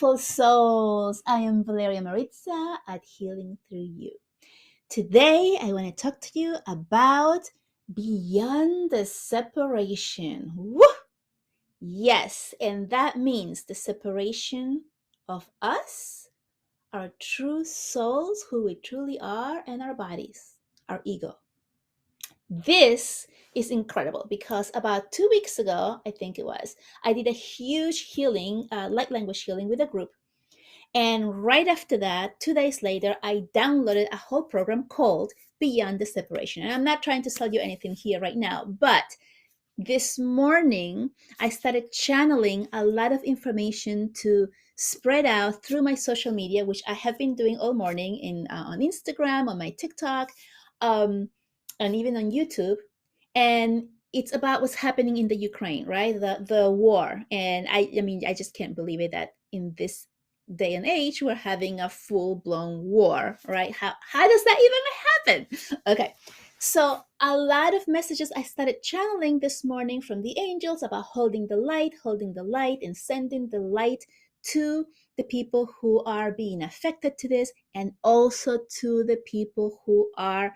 beautiful souls. I am Valeria Maritza at Healing Through You. Today, I want to talk to you about beyond the separation. Woo! Yes, and that means the separation of us, our true souls, who we truly are, and our bodies, our ego. This is incredible because about 2 weeks ago, I think it was, I did a huge healing, light language healing with a group. And right after that, 2 days later, I downloaded a whole program called Beyond the Separation. And I'm not trying to sell you anything here right now, but this morning, I started channeling a lot of information to spread out through my social media, which I have been doing all morning on Instagram, on my TikTok, um, and even on YouTube. And it's about what's happening in the Ukraine, right? The war. And I mean, I just can't believe it that in this day and age we're having a full-blown war, right? How does that even happen? Okay. So a lot of messages I started channeling this morning from the angels about holding the light, and sending the light to the people who are being affected to this, and also to the people who are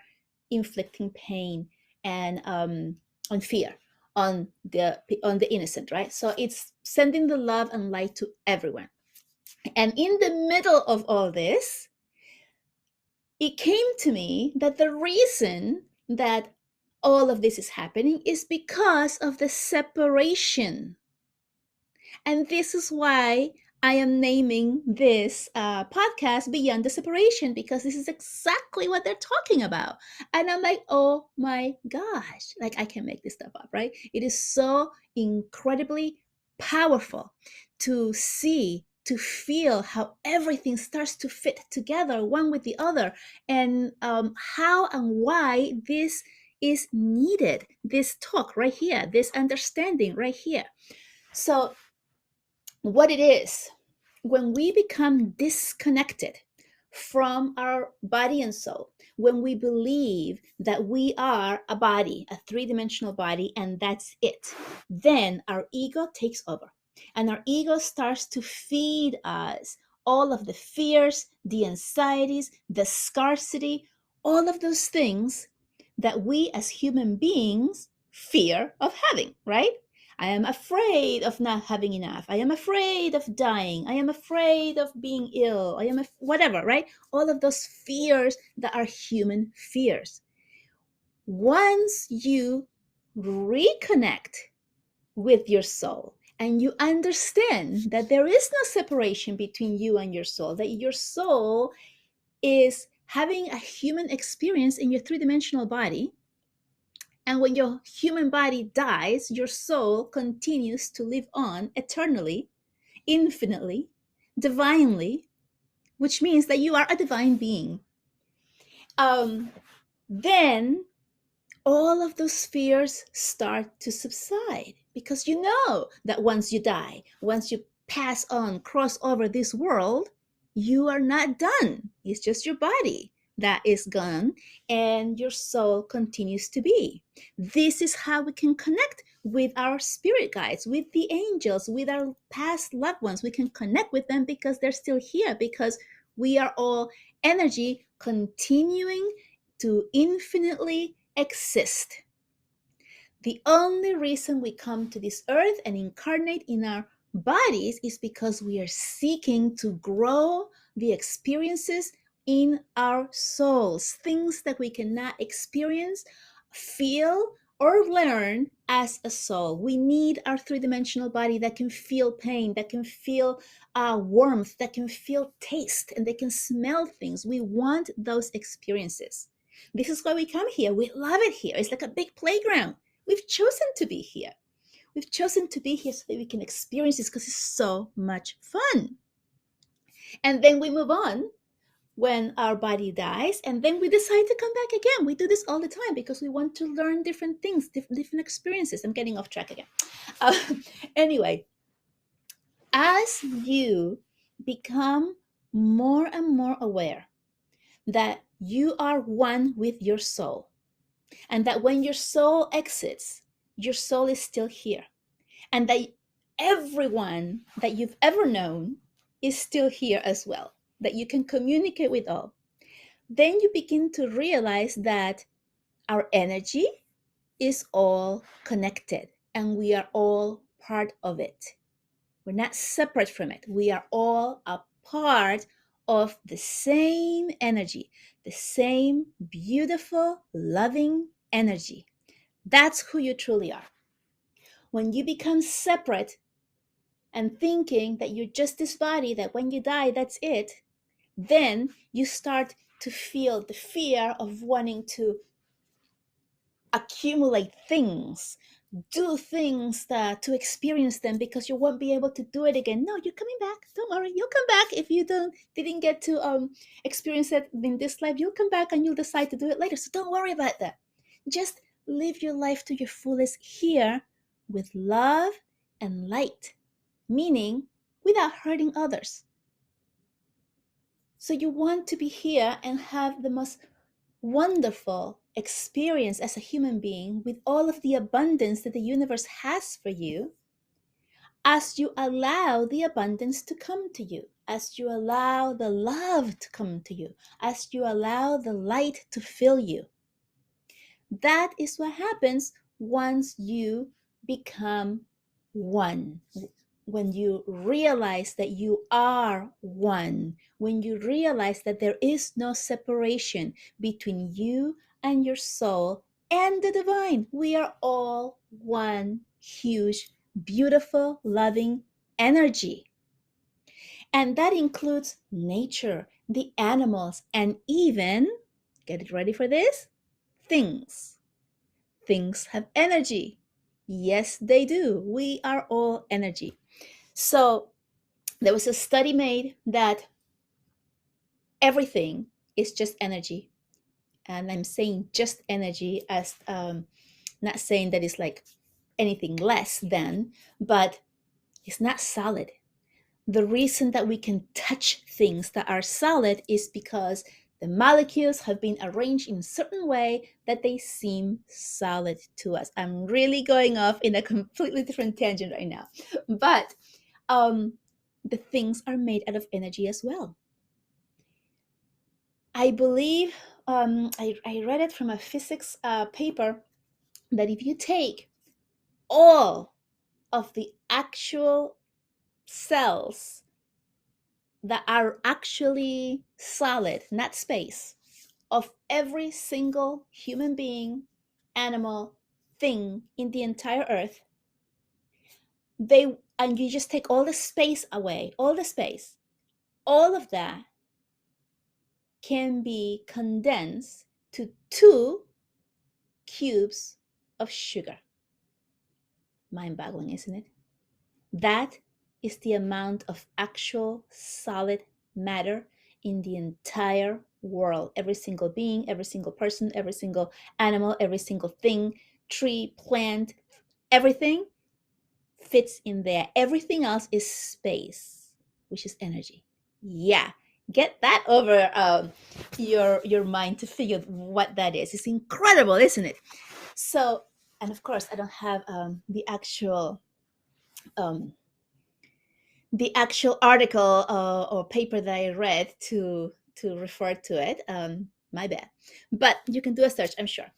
inflicting pain and on fear on the innocent, right? So it's sending the love and light to everyone. And in the middle of all this, it came to me that the reason that all of this is happening is because of the separation. And this is why I am naming this podcast Beyond the Separation, because this is exactly what they're talking about. And I'm like, oh my gosh, like I can make this stuff up, right? It is so incredibly powerful to see, to feel how everything starts to fit together one with the other, and how and why this is needed, this talk right here, this understanding right here. So what it is, when we become disconnected from our body and soul, when we believe that we are a body, a three-dimensional body, and that's it, then our ego takes over. And our ego starts to feed us all of the fears, the anxieties, the scarcity, all of those things that we as human beings fear of having, right? I am afraid of not having enough. I am afraid of dying. I am afraid of being ill. I am whatever, right? All of those fears that are human fears. Once you reconnect with your soul and you understand that there is no separation between you and your soul, that your soul is having a human experience in your three-dimensional body, and when your human body dies, your soul continues to live on eternally, infinitely, divinely, which means that you are a divine being. Then all of those fears start to subside, because you know that once you die, once you pass on, cross over this world, you are not done. It's just your body that is gone, and your soul continues to be. This is how we can connect with our spirit guides, with the angels, with our past loved ones. We can connect with them because they're still here, because we are all energy continuing to infinitely exist. The only reason we come to this earth and incarnate in our bodies is because we are seeking to grow the experiences in our souls, things that we cannot experience, feel, or learn as a soul. We need our three-dimensional body that can feel pain, that can feel warmth, that can feel taste, and they can smell things. We want those experiences. This is why we come here. We love it here. It's like a big playground. We've chosen to be here. We've chosen to be here so that we can experience this, because it's so much fun. And then we move on when our body dies, and then we decide to come back again. We do this all the time because we want to learn different things, different experiences. I'm getting off track again. Uh, anyway, as you become more and more aware that you are one with your soul, and that when your soul exits, your soul is still here, and that everyone that you've ever known is still here as well, that you can communicate with all, then you begin to realize that our energy is all connected and we are all part of it. We're not separate from it. We are all a part of the same energy, the same beautiful, loving energy. That's who you truly are. When you become separate and thinking that you're just this body, that when you die, that's it, then you start to feel the fear of wanting to accumulate things, do things to experience them, because you won't be able to do it again. No, you're coming back. Don't worry, you'll come back. If you didn't get to experience it in this life, you'll come back and you'll decide to do it later. So don't worry about that. Just live your life to your fullest here with love and light, meaning without hurting others. So you want to be here and have the most wonderful experience as a human being with all of the abundance that the universe has for you, as you allow the abundance to come to you, as you allow the love to come to you, as you allow the light to fill you. That is what happens once you become one. When you realize that you are one, when you realize that there is no separation between you and your soul and the divine, we are all one huge, beautiful, loving energy. And that includes nature, the animals, and even, get it ready for this, things. Things have energy. Yes, they do. We are all energy. So there was a study made that everything is just energy. And I'm saying just energy as not saying that it's like anything less than, but it's not solid. The reason that we can touch things that are solid is because the molecules have been arranged in a certain way that they seem solid to us. I'm really going off in a completely different tangent right now. But the things are made out of energy as well. I believe, I read it from a physics paper, that if you take all of the actual cells that are actually solid, not space, of every single human being, animal, thing in the entire earth, and you just take all the space away, all the space, all of that can be condensed to 2 cubes of sugar. Mind-boggling, isn't it? That is the amount of actual solid matter in the entire world. Every single being, every single person, every single animal, every single thing, tree, plant, everything fits in there. Everything else is space, which is energy. Yeah, get that over your mind to figure what that is. It's incredible, isn't it? So, and of course, I don't have um, the actual article or paper that I read to refer to it. My bad, but you can do a search, I'm sure.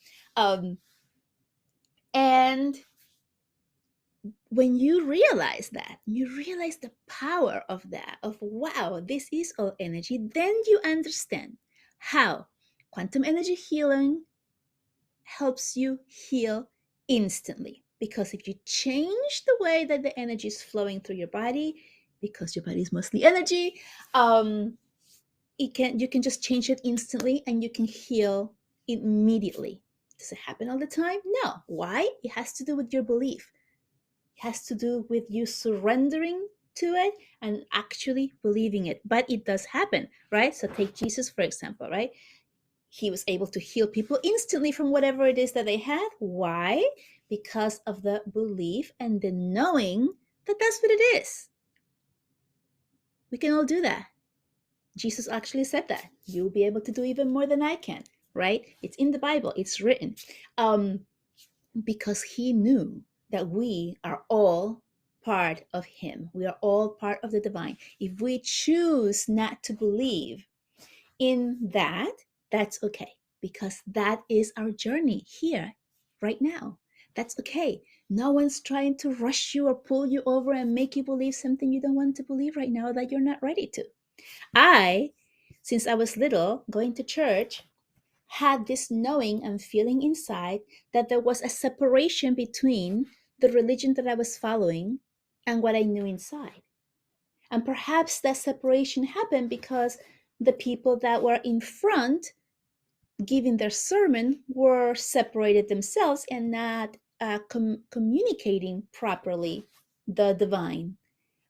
And when you realize that, you realize the power of that, of wow, this is all energy, then you understand how quantum energy healing helps you heal instantly. Because if you change the way that the energy is flowing through your body, because your body is mostly energy, you can just change it instantly and you can heal immediately. Does it happen all the time? No. Why? It has to do with your belief. It has to do with you surrendering to it and actually believing it. But it does happen, right? So take Jesus, for example, right? He was able to heal people instantly from whatever it is that they had. Why? Because of the belief and the knowing that that's what it is. We can all do that. Jesus actually said that. You'll be able to do even more than I can, right? It's in the Bible, it's written. Because he knew that we are all part of Him. We are all part of the divine. If we choose not to believe in that, that's okay, because that is our journey here, right now. That's okay. No one's trying to rush you or pull you over and make you believe something you don't want to believe right now that you're not ready to. Since I was little, going to church, had this knowing and feeling inside that there was a separation between the religion that I was following and what I knew inside. And perhaps that separation happened because the people that were in front giving their sermon were separated themselves and not communicating properly the divine.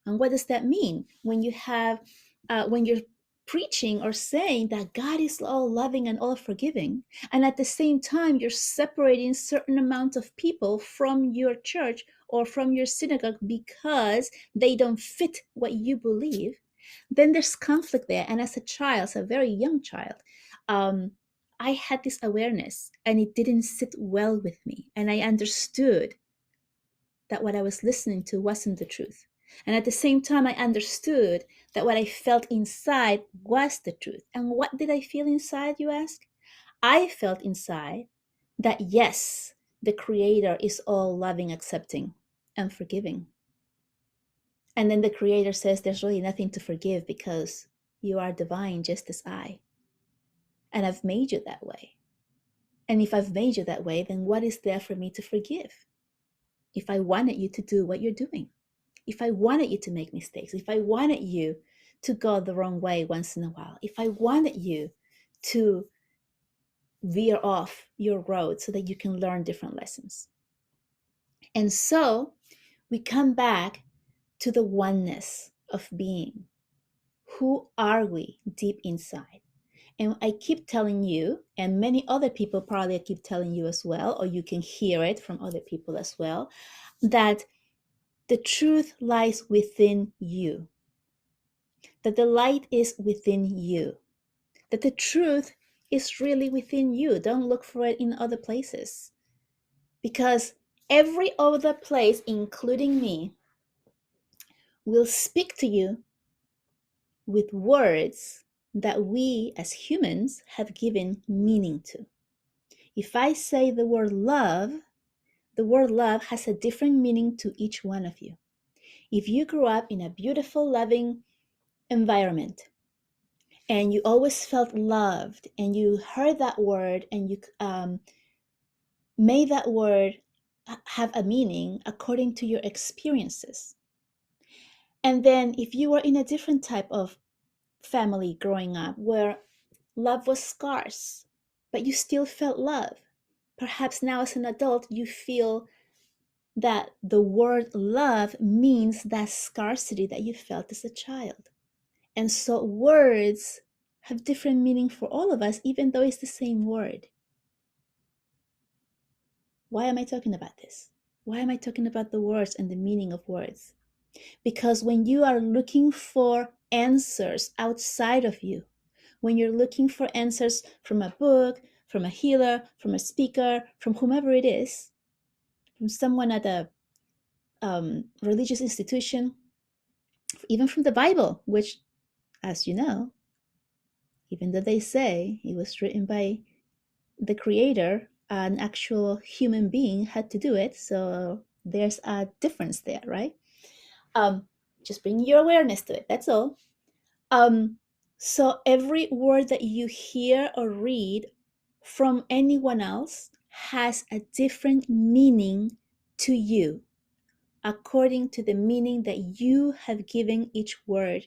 And what does that mean? When you're preaching or saying that God is all loving and all forgiving, and at the same time you're separating certain amount of people from your church or from your synagogue because they don't fit what you believe, then there's conflict there. And as a child, as a very young child, I had this awareness, and it didn't sit well with me, and I understood that what I was listening to wasn't the truth. And at the same time, I understood that what I felt inside was the truth. And what did I feel inside, you ask? I felt inside that yes, the Creator is all loving, accepting, and forgiving. And then the Creator says there's really nothing to forgive because you are divine just as I. And I've made you that way. And if I've made you that way, then what is there for me to forgive? If I wanted you to do what you're doing, if I wanted you to make mistakes, if I wanted you to go the wrong way once in a while, if I wanted you to veer off your road so that you can learn different lessons. And so we come back to the oneness of being. Who are we deep inside? And I keep telling you, and many other people probably keep telling you as well, or you can hear it from other people as well, that the truth lies within you, that the light is within you, that the truth is really within you. Don't look for it in other places, because every other place, including me, will speak to you with words that we as humans have given meaning to. If I say the word love has a different meaning to each one of you. If you grew up in a beautiful, loving environment and you always felt loved and you heard that word and you made that word have a meaning according to your experiences. And then if you were in a different type of family growing up where love was scarce, but you still felt love, perhaps now as an adult you feel that the word love means that scarcity that you felt as a child. And so words have different meaning for all of us, even though it's the same word. Why am I talking about this? Why am I talking about the words and the meaning of words? Because when you are looking for answers outside of you, when you're looking for answers from a book, from a healer, from a speaker, from whomever it is, from someone at a religious institution, even from the Bible, which, as you know, even though they say it was written by the Creator, an actual human being had to do it. So there's a difference there, right? Just bring your awareness to it. That's all. So every word that you hear or read from anyone else has a different meaning to you, according to the meaning that you have given each word,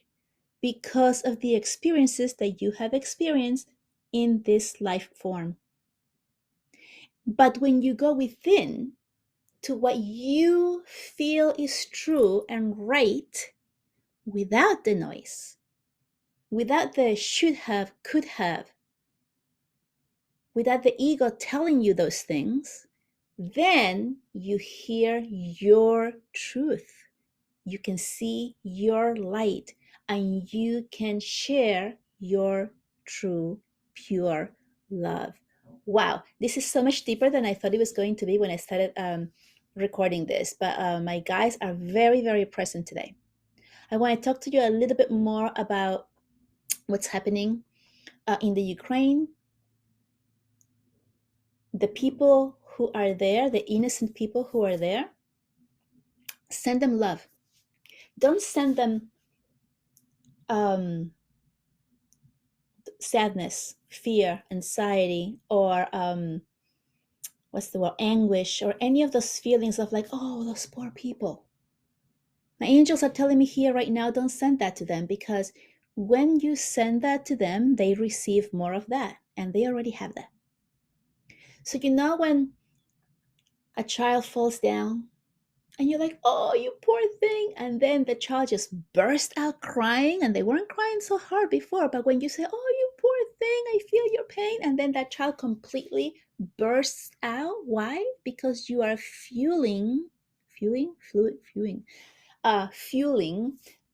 because of the experiences that you have experienced in this life form. But when you go within to what you feel is true and right, without the noise, without the should have, could have, without the ego telling you those things, then you hear your truth. You can see your light and you can share your true, pure love. Wow, this is so much deeper than I thought it was going to be when I started recording this, but my guys are very, very present today. I want to talk to you a little bit more about what's happening in the Ukraine, the people who are there, the innocent people who are there. Send them love. Don't send them um, sadness, fear, anxiety, or what's the word, anguish, or any of those feelings of like, oh, those poor people. My angels are telling me here right now, don't send that to them, because when you send that to them, they receive more of that, and they already have that. So, when a child falls down and you're like, oh, you poor thing, and then the child just burst out crying, and they weren't crying so hard before, but when you say, oh, you poor thing, I feel your pain, and then that child completely bursts out. Why? Because you are fueling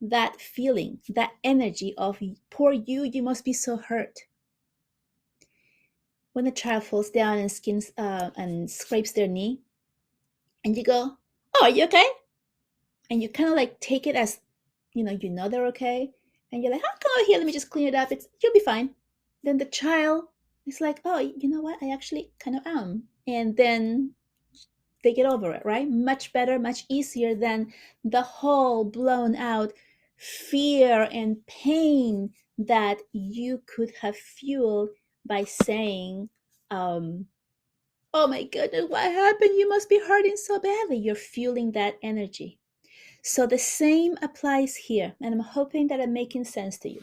that feeling, that energy of poor you, you must be so hurt. When a child falls down and skins and scrapes their knee, and you go, oh, are you okay? And you kind of like take it as, they're okay, and you're like, oh, come over here, let me just clean it up. You'll be fine. Then the child is like, oh, you know what? I actually kind of am, and then they get over it, right? Much better, much easier than the whole blown out fear and pain that you could have fueled by saying, oh my goodness, what happened? You must be hurting so badly. You're fueling that energy. So the same applies here, and I'm hoping that I'm making sense to you.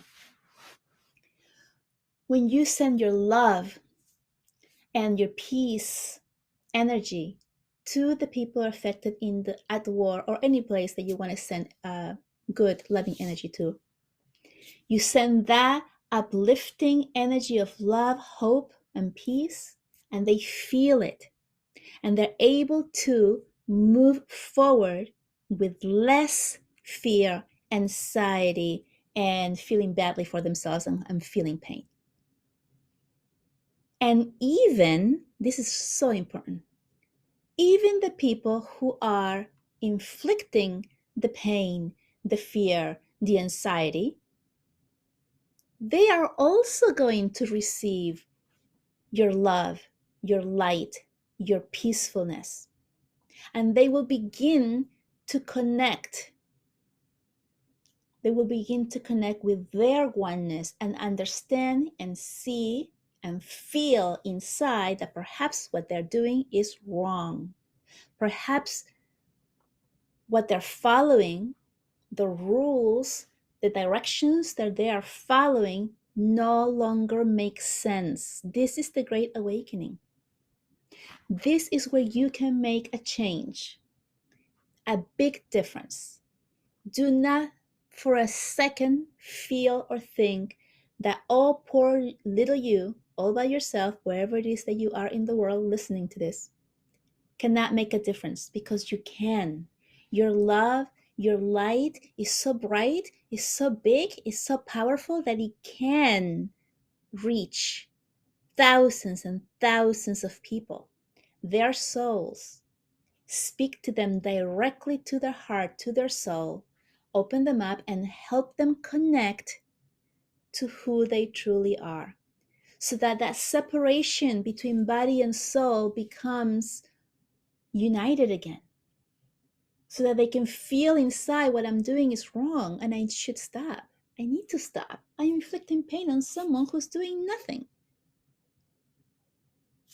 When you send your love and your peace energy to the people affected at the war, or any place that you want to send good loving energy to, you send that uplifting energy of love, hope, and peace, and they feel it, and they're able to move forward with less fear, anxiety, and feeling badly for themselves, and feeling pain. And even, this is so important, even the people who are inflicting the pain, the fear, the anxiety, they are also going to receive your love, your light, your peacefulness. And they will begin to connect. They will begin to connect with their oneness and understand and see and feel inside that perhaps what they're doing is wrong. Perhaps what they're following, the rules, the directions that they are following, no longer make sense. This is the Great Awakening. This is where you can make a change, a big difference. Do not for a second feel or think that, oh, poor little you, all by yourself, wherever it is that you are in the world listening to this, cannot make a difference, because you can. Your love, your light is so bright, is so big, is so powerful that it can reach thousands and thousands of people, their souls. Speak to them directly to their heart, to their soul, open them up and help them connect to who they truly are, so that that separation between body and soul becomes united again, so that they can feel inside what I'm doing is wrong and I should stop. I need to stop. I'm inflicting pain on someone who's doing nothing.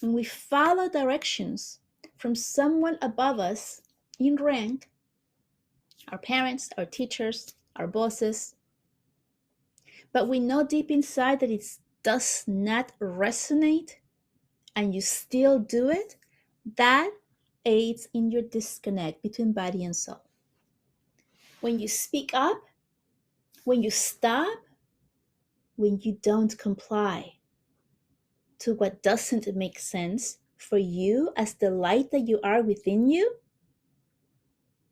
When we follow directions from someone above us in rank, our parents, our teachers, our bosses, but we know deep inside that it does not resonate, and you still do it, that aids in your disconnect between body and soul. When you speak up, when you stop, when you don't comply to what doesn't make sense for you as the light that you are within you,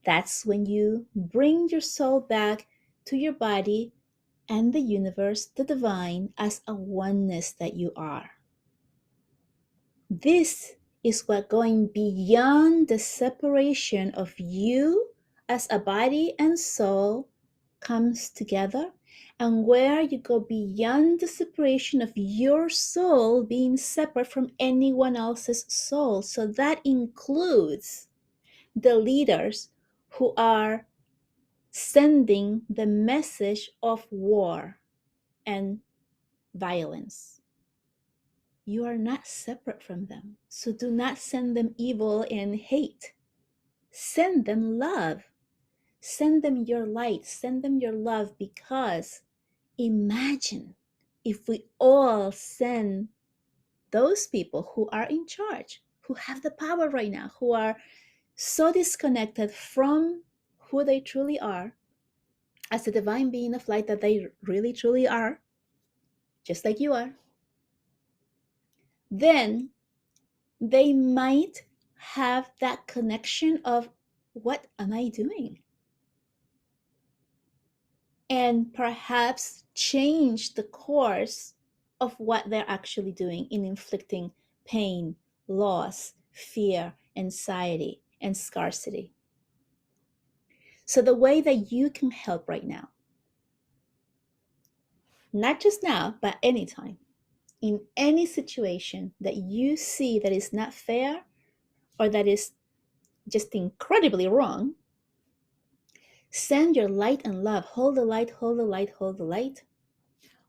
that's when you bring your soul back to your body and the universe, the divine, as a oneness that you are. This is what going beyond the separation of you as a body and soul comes together, and where you go beyond the separation of your soul being separate from anyone else's soul. So that includes the leaders who are sending the message of war and violence. You are not separate from them. So do not send them evil and hate. Send them love. Send them your light. Send them your love, because imagine if we all send those people who are in charge, who have the power right now, who are so disconnected from who they truly are as the divine being of light that they really truly are, just like you are, then they might have that connection of, what am I doing? And perhaps change the course of what they're actually doing in inflicting pain, loss, fear, anxiety, and scarcity. So the way that you can help right now, not just now, but anytime, in any situation that you see that is not fair or that is just incredibly wrong, send your light and love. Hold the light, hold the light, hold the light.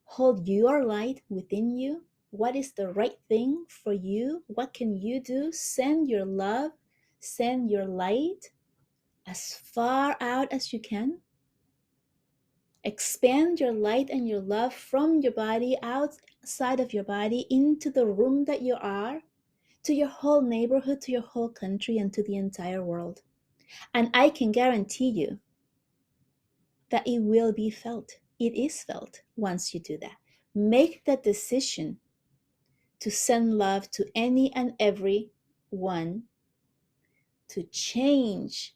Hold your light within you. What is the right thing for you? What can you do? Send your love, send your light as far out as you can. Expand your light and your love from your body, outside of your body, into the room that you are, to your whole neighborhood, to your whole country, and to the entire world. And I can guarantee you that it will be felt. It is felt once you do that. Make that decision to send love to any and every one, to change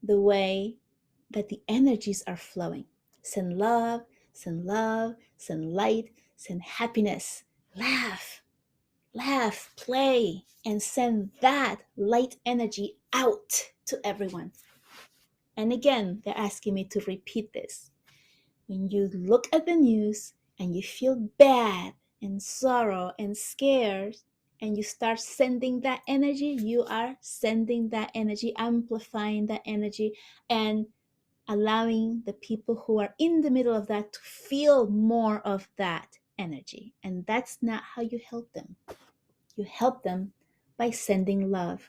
the way that the energies are flowing. Send love, send love, send light, send happiness. Laugh, laugh, play, and send that light energy out to everyone. And again, they're asking me to repeat this. When you look at the news and you feel bad and sorrow and scared, and you start sending that energy, you are sending that energy, amplifying that energy, and allowing the people who are in the middle of that to feel more of that energy. And that's not how you help them. You help them by sending love,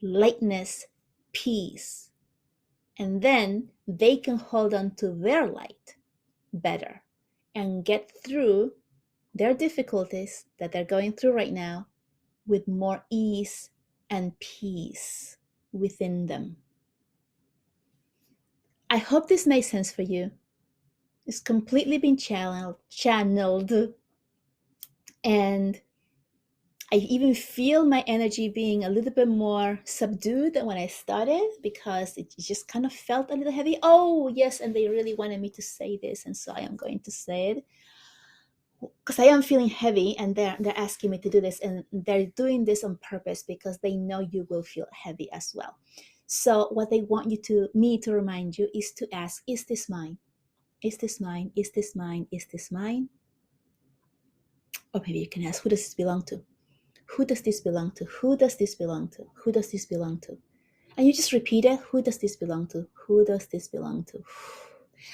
lightness, peace. And then they can hold on to their light better and get through their difficulties that they're going through right now with more ease and peace within them. I hope this makes sense for you. It's completely been channeled, and I even feel my energy being a little bit more subdued than when I started, because it just kind of felt a little heavy. Oh, yes, and they really wanted me to say this, and so I am going to say it. Because I am feeling heavy, and they're asking me to do this, and they're doing this on purpose because they know you will feel heavy as well. So what they want me to remind you is to ask, is this mine? Is this mine? Is this mine? Is this mine? Or maybe you can ask, who does this belong to? Who does this belong to? Who does this belong to? Who does this belong to? And you just repeat it. Who does this belong to? Who does this belong to?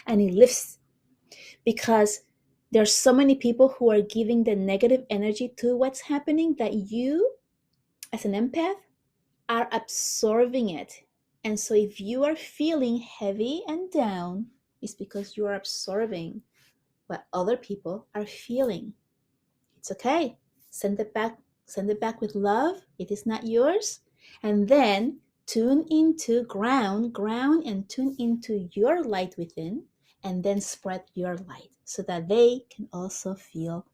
And it lifts, because there's so many people who are giving the negative energy to what's happening that you, as an empath, are absorbing it. And so if you are feeling heavy and down, it's because you are absorbing what other people are feeling. It's okay. Send it back with love. It is not yours. And then tune into ground, and tune into your light within, and then spread your light so that they can also feel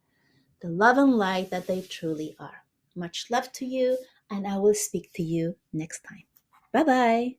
the love and light that they truly are. Much love to you, and I will speak to you next time. Bye-bye.